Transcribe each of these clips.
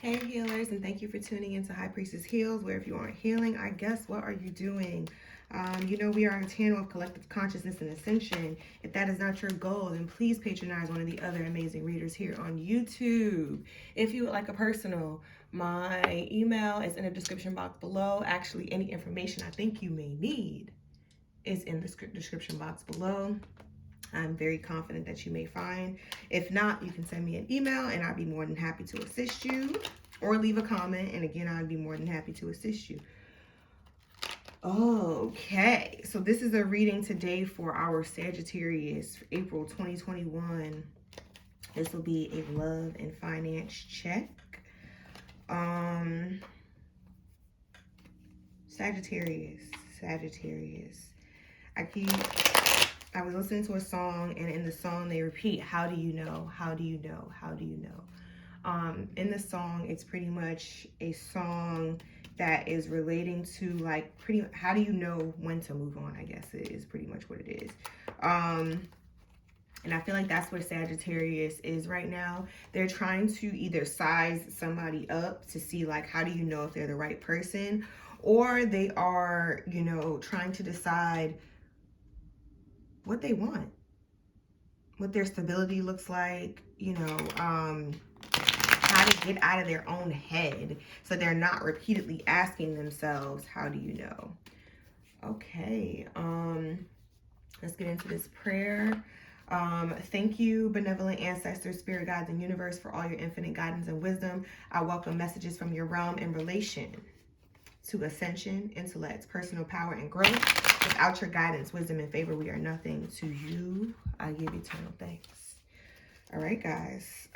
Hey healers, and thank you for tuning into High Priestess Heals, where if you aren't healing, I guess what are you doing? We are a channel of collective consciousness and ascension. If that is not your goal, then please patronize one of the other amazing readers here on YouTube. If you would like a personal, my email is in the description box below. Actually, any information I think you may need is in the description box below. I'm very confident that you may find. If not, you can send me an email and I'll be more than happy to assist you, or leave a comment, and again, I'd be more than happy to assist you. Okay, so this is a reading today for our Sagittarius for April 2021. This will be a love and finance check. Sagittarius. I was listening to a song, and in the song they repeat, how do you know? How do you know? How do you know? In the song, it's pretty much a song that is relating to like how do you know when to move on, I guess it is pretty much what it is. And I feel like that's where Sagittarius is right now. They're trying to either size somebody up to see like how do you know if they're the right person, or they are, trying to decide what they want, what their stability looks like, how to get out of their own head so they're not repeatedly asking themselves, how do you know? Okay, let's get into this prayer. Thank you, benevolent ancestors, spirit guides, and universe, for all your infinite guidance and wisdom. I welcome messages from your realm in relation to ascension, intellect, personal power, and growth. Without your guidance, wisdom, and favor, we are nothing. To you, I give eternal thanks. All right, guys.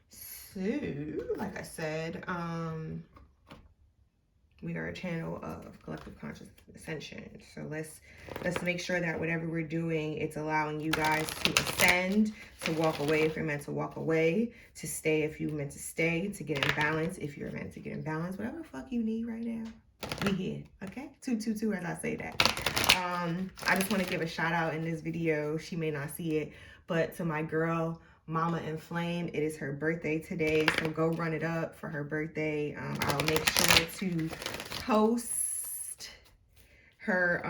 So, like I said, we are a channel of collective conscious ascension. So let's make sure that whatever we're doing, it's allowing you guys to ascend, to walk away if you're meant to walk away, to stay if you're meant to stay, to get in balance if you're meant to get in balance. Whatever the fuck you need right now, we here, okay? 222 as I say that. I just want to give a shout out in this video. She may not see it, but to my girl, Mama in Flame, it is her birthday today, so go run it up for her birthday. I'll make sure to post her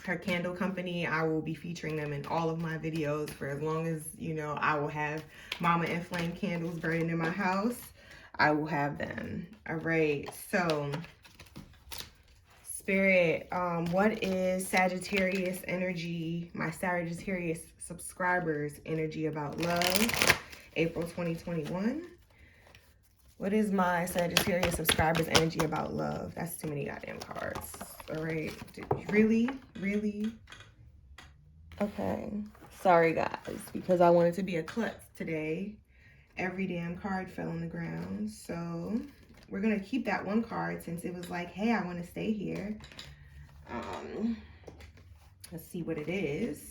her candle company. I will be featuring them in all of my videos for as long as, I will have Mama in Flame candles burning in my house. I will have them. All right, so Spirit, what is Sagittarius energy, my Sagittarius subscribers energy about love, April 2021? What is my Sagittarius subscribers energy about love? That's too many goddamn cards. All right, really? Okay, sorry guys, because I wanted to be a klutz today. Every damn card fell on the ground, so we're gonna keep that one card since it was like, hey, I want to stay here. Let's see what it is.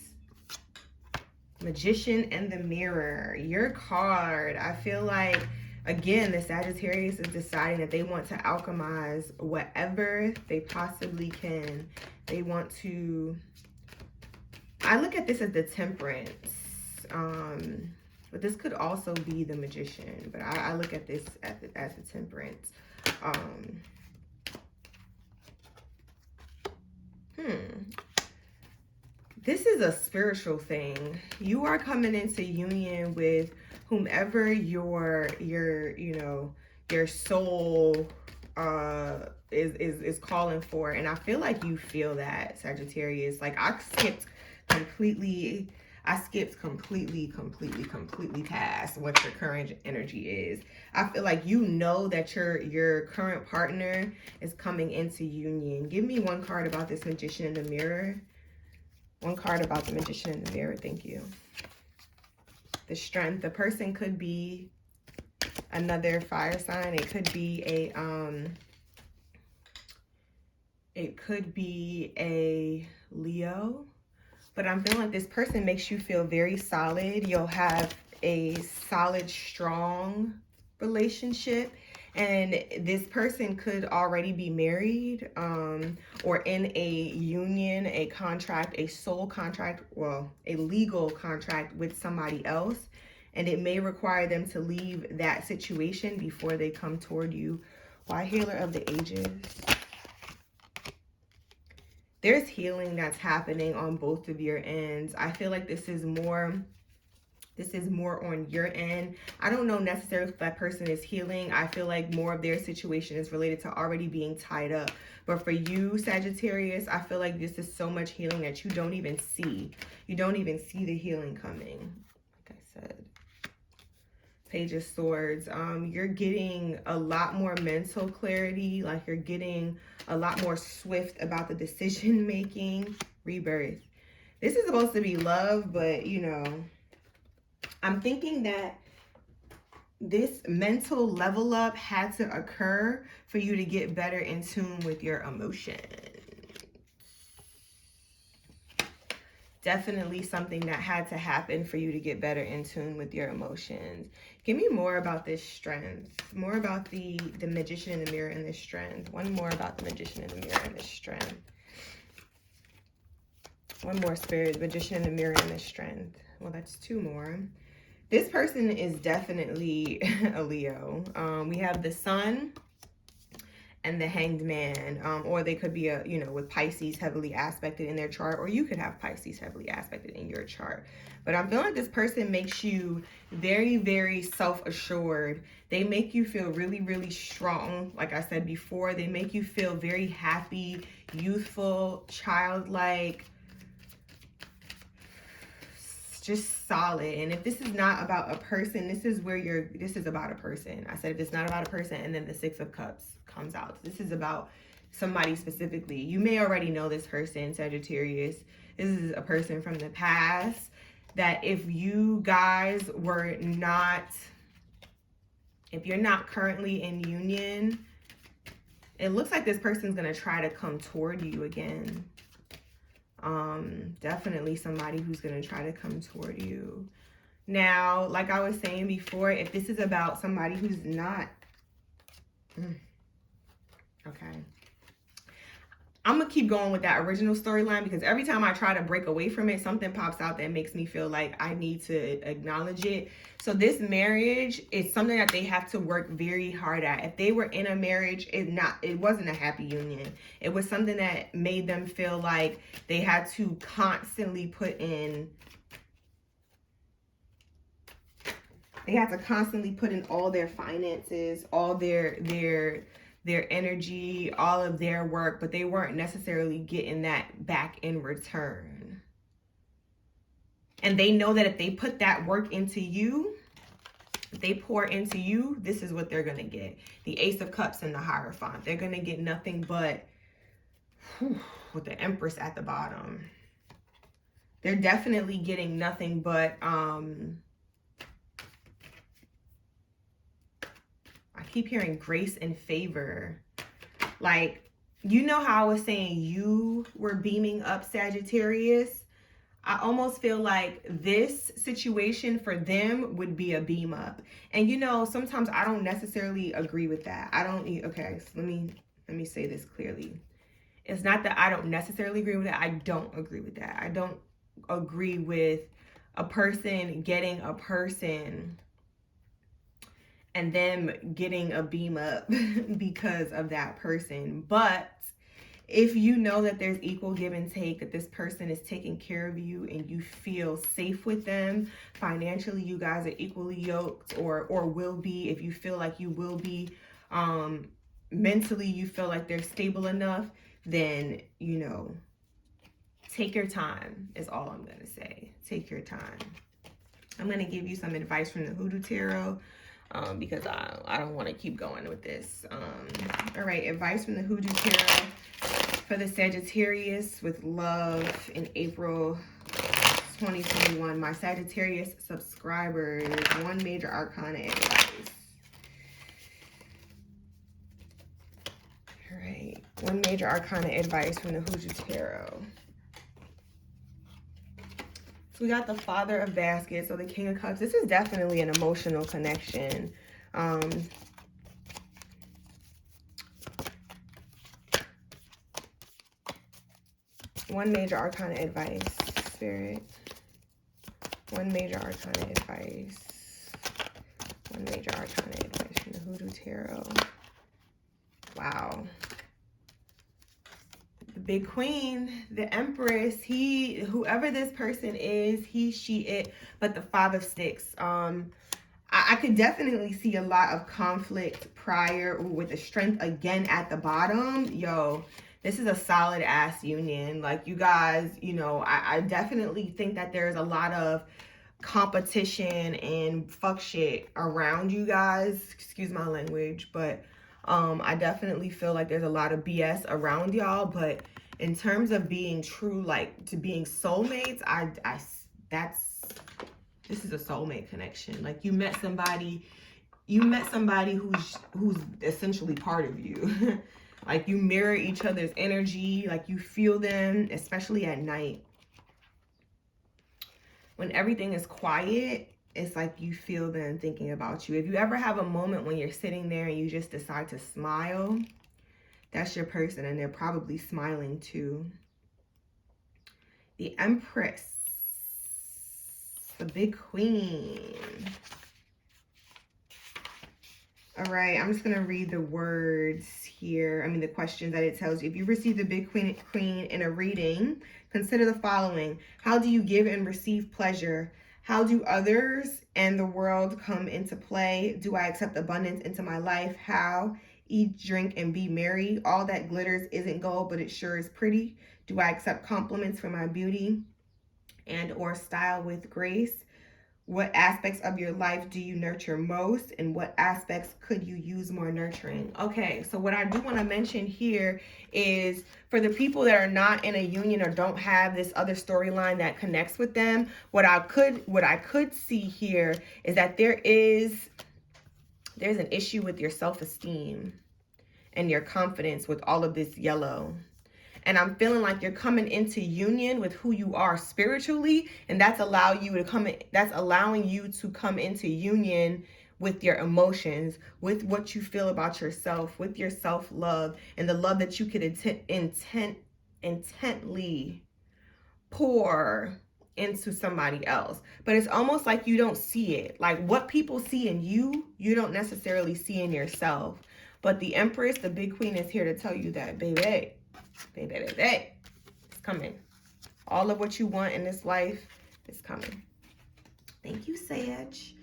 Magician and the Mirror. Your card. I feel like, again, the Sagittarius is deciding that they want to alchemize whatever they possibly can. They want to, I look at this as the Temperance. But this could also be the Magician. But I look at this as the Temperance. This is a spiritual thing. You are coming into union with whomever your soul is calling for, and I feel like you feel that, Sagittarius. Like I skipped completely past what your current energy is. I feel like you know that your current partner is coming into union. Give me one card about this Magician in the Mirror. One card about the Magician in the Mirror, thank you. The Strength. The person could be another fire sign. It could be a Leo. But I'm feeling like this person makes you feel very solid. You'll have a solid, strong relationship. And this person could already be married or in a union, a contract, a soul contract, well, a legal contract with somebody else. And it may require them to leave that situation before they come toward you. Why Healer of the Ages? There's healing that's happening on both of your ends. I feel like this is more on your end. I don't know necessarily if that person is healing. I feel like more of their situation is related to already being tied up. But for you, Sagittarius, I feel like this is so much healing that you don't even see. You don't even see the healing coming. Like I said. Page of Swords. You're getting a lot more mental clarity. Like you're getting a lot more swift about the decision making. Rebirth. This is supposed to be love, but you know, I'm thinking that this mental level up had to occur for you to get better in tune with your emotions. Definitely something that had to happen for you to get better in tune with your emotions. Give me more about this strength. More about the Magician in the Mirror and this strength. One more about the Magician in the Mirror and this strength. One more, Spirit. Magician in the Mirror and this strength. Well, that's two more. This person is definitely a Leo. We have the Sun and the Hanged Man, or they could be with Pisces heavily aspected in their chart, or you could have Pisces heavily aspected in your chart. But I'm feeling like this person makes you very, very self-assured. They make you feel really, really strong. Like I said before, they make you feel very happy, youthful, childlike, just solid. And if this is not about a person, this is about a person. I said if it's not about a person, and then the Six of Cups comes out. This is about somebody specifically. You may already know this person, Sagittarius. This is a person from the past that if you guys were not, if you're not currently in union, it looks like this person's going to try to come toward you again. Definitely somebody who's going to try to come toward you. Now, like I was saying before, if this is about somebody who's not, okay. I'm going to keep going with that original storyline because every time I try to break away from it, something pops out that makes me feel like I need to acknowledge it. So this marriage is something that they have to work very hard at. If they were in a marriage, it wasn't a happy union. It was something that made them feel like they had to constantly put in all their finances, all their energy, all of their work, but they weren't necessarily getting that back in return. And they know that if they put that work into you, if they pour into you, this is what they're going to get. The Ace of Cups and the Hierophant. They're going to get nothing but, with the Empress at the bottom. They're definitely getting nothing but, I keep hearing grace and favor. Like, you know how I was saying you were beaming up, Sagittarius? I almost feel like this situation for them would be a beam up. And you know, sometimes I don't necessarily agree with that. Okay, so let me say this clearly. It's not that I don't necessarily agree with that. I don't agree with that. I don't agree with a person getting a person and them getting a beam up because of that person. But if you know that there's equal give and take, that this person is taking care of you and you feel safe with them, financially you guys are equally yoked or will be, if you feel like you will be, mentally you feel like they're stable enough, then, you know, take your time is all I'm going to say. Take your time. I'm going to give you some advice from the Hoodoo Tarot. Because I don't want to keep going with this. All right, advice from the Hoodoo Tarot for the Sagittarius with love in April 2021. My Sagittarius subscribers, one major arcana advice. All right, one major arcana advice from the Hoodoo Tarot. So we got the Father of Baskets, so the King of Cups. This is definitely an emotional connection. One major arcana advice, Spirit. One major arcana advice. One major arcana advice from the Hoodoo Tarot. Wow. The Big Queen, the Empress, whoever this person is, he, she, it, but the Five of Sticks. I could definitely see a lot of conflict prior with the Strength again at the bottom. Yo, this is a solid ass union. Like, you guys, you know, I definitely think that there's a lot of competition and fuck shit around you guys. Excuse my language, but I definitely feel like there's a lot of BS around y'all. But in terms of being true, like, to being soulmates, this is a soulmate connection. Like, you met somebody who's essentially part of you. Like, you mirror each other's energy, like you feel them, especially at night. When everything is quiet, it's like you feel them thinking about you. If you ever have a moment when you're sitting there and you just decide to smile, that's your person, and they're probably smiling too. The Empress. The Big Queen. All right, I'm just going to read the words here. I mean, the questions that it tells you. If you receive the Big Queen in a reading, consider the following. How do you give and receive pleasure? How do others and the world come into play? Do I accept abundance into my life? How? Eat, drink, and be merry. All that glitters isn't gold, but it sure is pretty. Do I accept compliments for my beauty and or style with grace? What aspects of your life do you nurture most, and what aspects could you use more nurturing? Okay, so what I do want to mention here is for the people that are not in a union or don't have this other storyline that connects with them, what I could see here is that there's an issue with your self-esteem and your confidence with all of this yellow. And I'm feeling like you're coming into union with who you are spiritually, and that's allowing you to come into union with your emotions, with what you feel about yourself, with your self-love, and the love that you could intently pour into somebody else. But it's almost like you don't see it. Like, what people see in you, you don't necessarily see in yourself. But the Empress, the Big Queen, is here to tell you that, baby, it's coming. All of what you want in this life is coming. Thank you, Sage.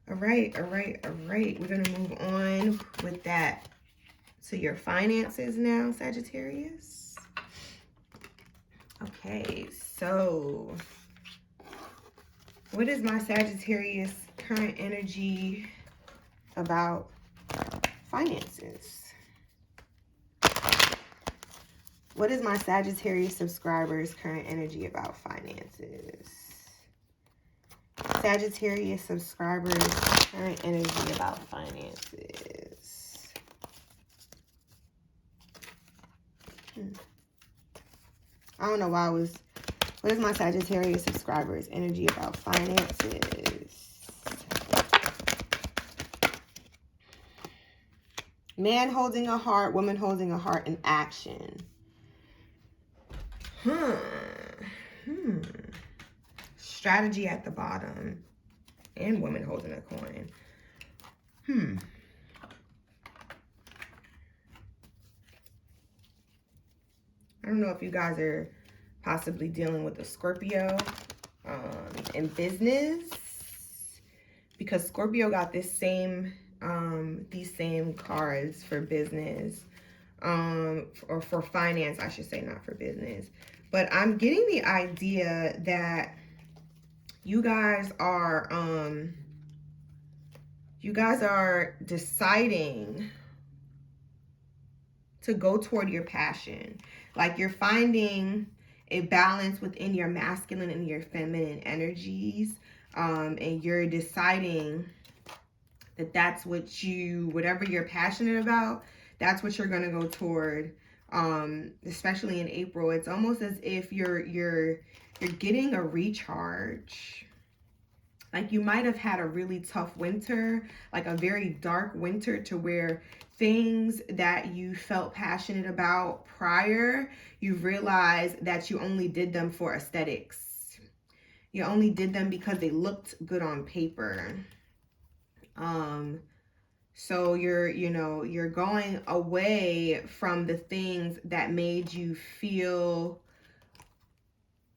All right. We're going to move on with that to your finances now, Sagittarius. Okay, so what is my Sagittarius current energy about finances? What is my Sagittarius subscribers' current energy about finances? Sagittarius subscribers' current energy about finances. I don't know why what is my Sagittarius subscribers' energy about finances? Man holding a heart, woman holding a heart in action. Strategy at the bottom. And woman holding a coin. I don't know if you guys are possibly dealing with a Scorpio in business, because Scorpio got these same cards for business, or for finance, I should say, not for business. But I'm getting the idea that you guys are deciding to go toward your passion. Like, you're finding a balance within your masculine and your feminine energies, and you're deciding that that's whatever you're passionate about, that's what you're going to go toward. Especially in April, it's almost as if you're getting a recharge. Like, you might have had a really tough winter, like a very dark winter, to where things that you felt passionate about prior, you realized that you only did them for aesthetics. You only did them because they looked good on paper. So you're going away from the things that made you feel.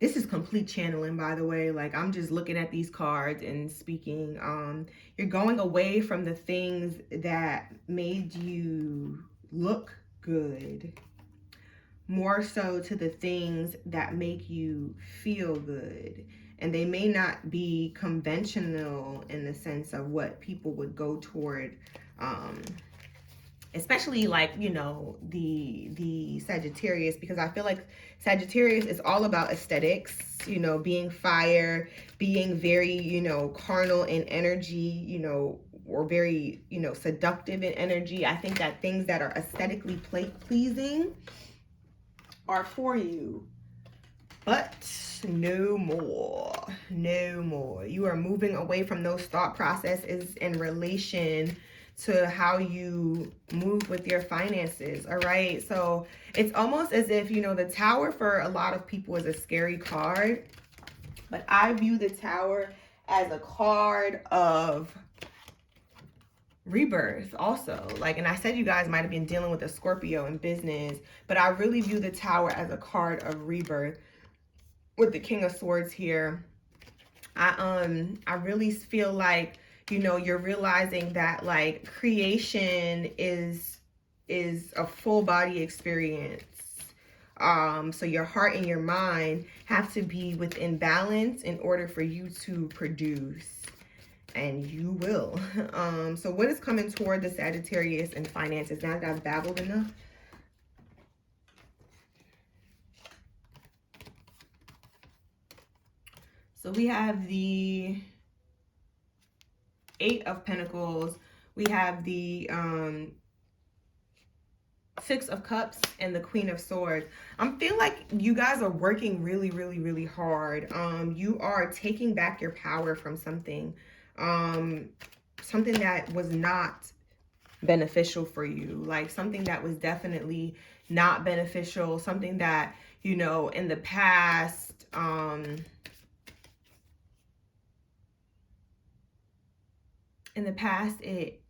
This is complete channeling, by the way. Like, I'm just looking at these cards and speaking. You're going away from the things that made you look good, more so to the things that make you feel good. And they may not be conventional in the sense of what people would go toward, especially like, you know, the Sagittarius, because I feel like Sagittarius is all about aesthetics, you know, being fire, being very, you know, carnal in energy, you know, or very, you know, seductive in energy. I think that things that are aesthetically pleasing are for you, but no more. You are moving away from those thought processes in relation to how you move with your finances. All right, so it's almost as if, you know, the Tower for a lot of people is a scary card, but I view the Tower as a card of rebirth also. Like, and I said you guys might have been dealing with a Scorpio in business, but I really view the Tower as a card of rebirth with the King of Swords here. I really feel like, you know, you're realizing that like creation is a full body experience. So your heart and your mind have to be within balance in order for you to produce, and you will. So what is coming toward the Sagittarius and finances? Now that I've babbled enough. So we have the Eight of Pentacles. We have the Six of Cups and the Queen of Swords. I feel like you guys are working really hard. You are taking back your power from something. Something that was not beneficial for you. Like something that was definitely not beneficial. Something that, you know, in the past, it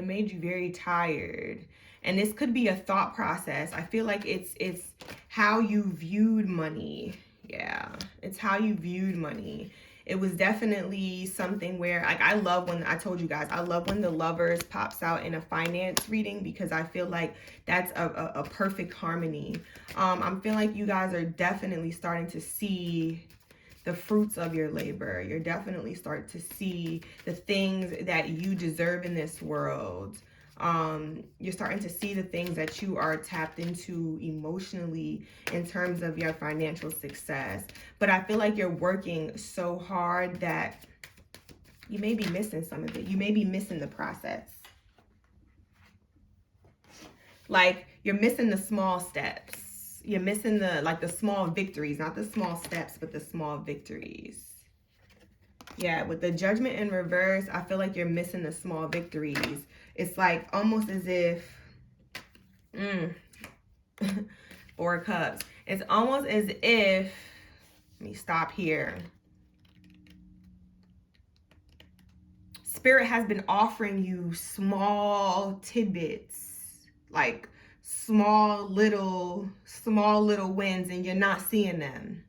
made you very tired. And this could be a thought process. I feel like it's how you viewed money. Yeah, it's how you viewed money. It was definitely something where, like, I love when, I told you guys, I love when the Lovers pops out in a finance reading, because I feel like that's a perfect harmony. I'm feeling like you guys are definitely starting to see the fruits of your labor. You're definitely starting to see the things that you deserve in this world. You're starting to see the things that you are tapped into emotionally in terms of your financial success. But I feel like you're working so hard that you may be missing some of it. You may be missing the process. Like, you're missing the small steps. You're missing the small victories, not the small steps, but the small victories. Yeah, with the Judgment in reverse, I feel like you're missing the small victories. It's like almost as if, Four of Cups. It's almost as if, let me stop here. Spirit has been offering you small tidbits, like small little wins, and you're not seeing them.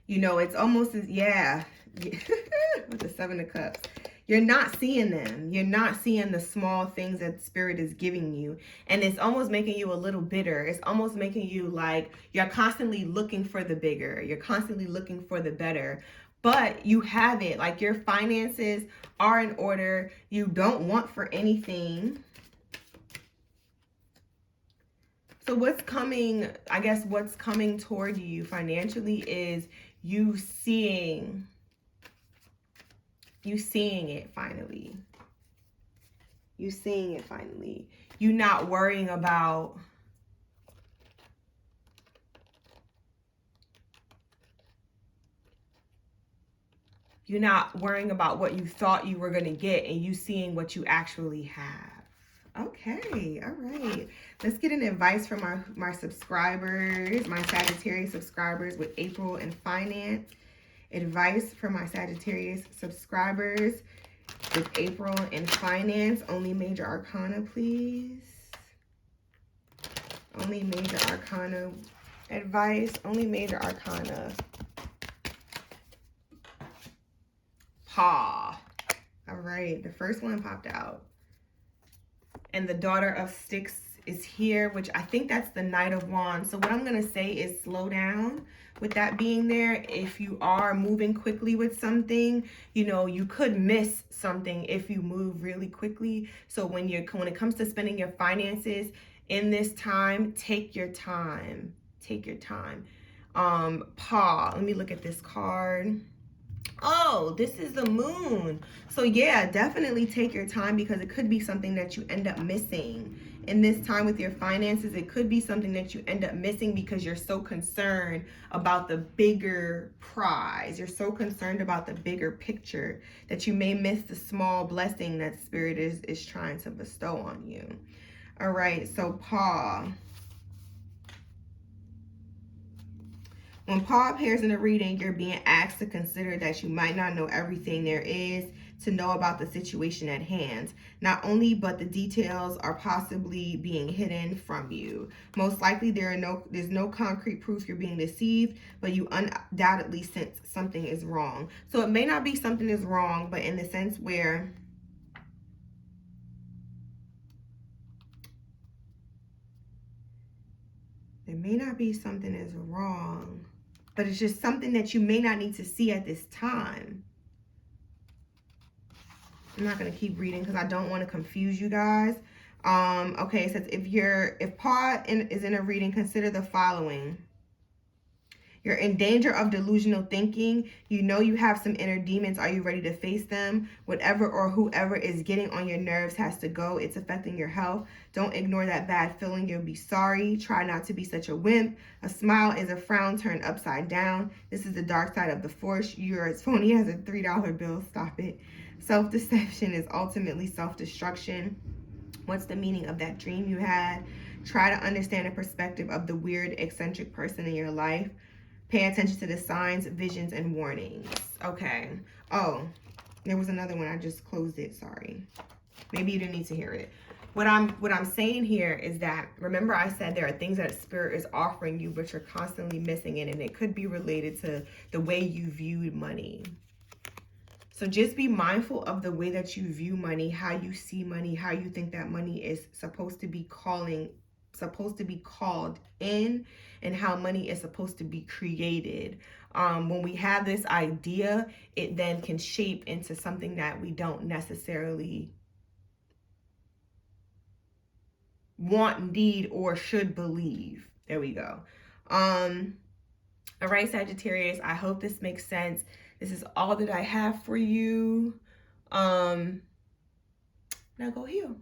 You know, it's almost as, yeah, with the Seven of Cups. You're not seeing them. You're not seeing the small things that Spirit is giving you. And it's almost making you a little bitter. It's almost making you like you're constantly looking for the bigger. You're constantly looking for the better. But you have it. Like, your finances are in order. You don't want for anything. So what's coming, I guess what's coming toward you financially is you seeing it finally. You seeing it finally. You not worrying about what you thought you were going to get, and you seeing what you actually have. Okay, all right. Let's get an advice from my subscribers, my Sagittarius subscribers with April and finance. Advice for my Sagittarius subscribers with April in finance. Only major arcana, please. Only major arcana advice. Only major arcana. Paw. All right, the first one popped out. And the Daughter of Sticks is here, which I think that's the Knight of Wands. So what I'm going to say is slow down with that being there. If you are moving quickly with something, you know, you could miss something if you move really quickly. So when it comes to spending your finances in this time, take your time. Take your time. Paw. Let me look at this card. Oh, this is the Moon. So yeah, definitely take your time, because it could be something that you end up missing in this time with your finances. It could be something that you end up missing because you're so concerned about the bigger prize. You're so concerned about the bigger picture that you may miss the small blessing that Spirit is trying to bestow on you. All right, so Paw. When Paw appears in a reading, you're being asked to consider that you might not know everything there is to know about the situation at hand. Not only, but the details are possibly being hidden from you. Most likely there's no concrete proof you're being deceived, but you undoubtedly sense something is wrong. So it may not be something is wrong, but in the sense where there may not be something is wrong, but it's just something that you may not need to see at this time. I'm not going to keep reading because I don't want to confuse you guys. Okay, it says if Paw is in a reading, consider the following. You're in danger of delusional thinking. You know you have some inner demons. Are you ready to face them? Whatever or whoever is getting on your nerves has to go. It's affecting your health. Don't ignore that bad feeling. You'll be sorry. Try not to be such a wimp. A smile is a frown turned upside down. This is the dark side of the force. You're as phony as a $3 bill. Stop it. Self-deception is ultimately self-destruction. What's the meaning of that dream you had? Try to understand the perspective of the weird, eccentric person in your life. Pay attention to the signs, visions, and warnings. Okay. Oh, there was another one. I just closed it. Sorry. Maybe you didn't need to hear it. What I'm saying here is that, remember I said there are things that Spirit is offering you, but you're constantly missing it, and it could be related to the way you viewed money. So just be mindful of the way that you view money, how you see money, how you think that money is supposed to be called in, and how money is supposed to be created. When we have this idea, it then can shape into something that we don't necessarily want, need, or should believe. There we go. All right, Sagittarius, I hope this makes sense. This is all that I have for you. Now go heal.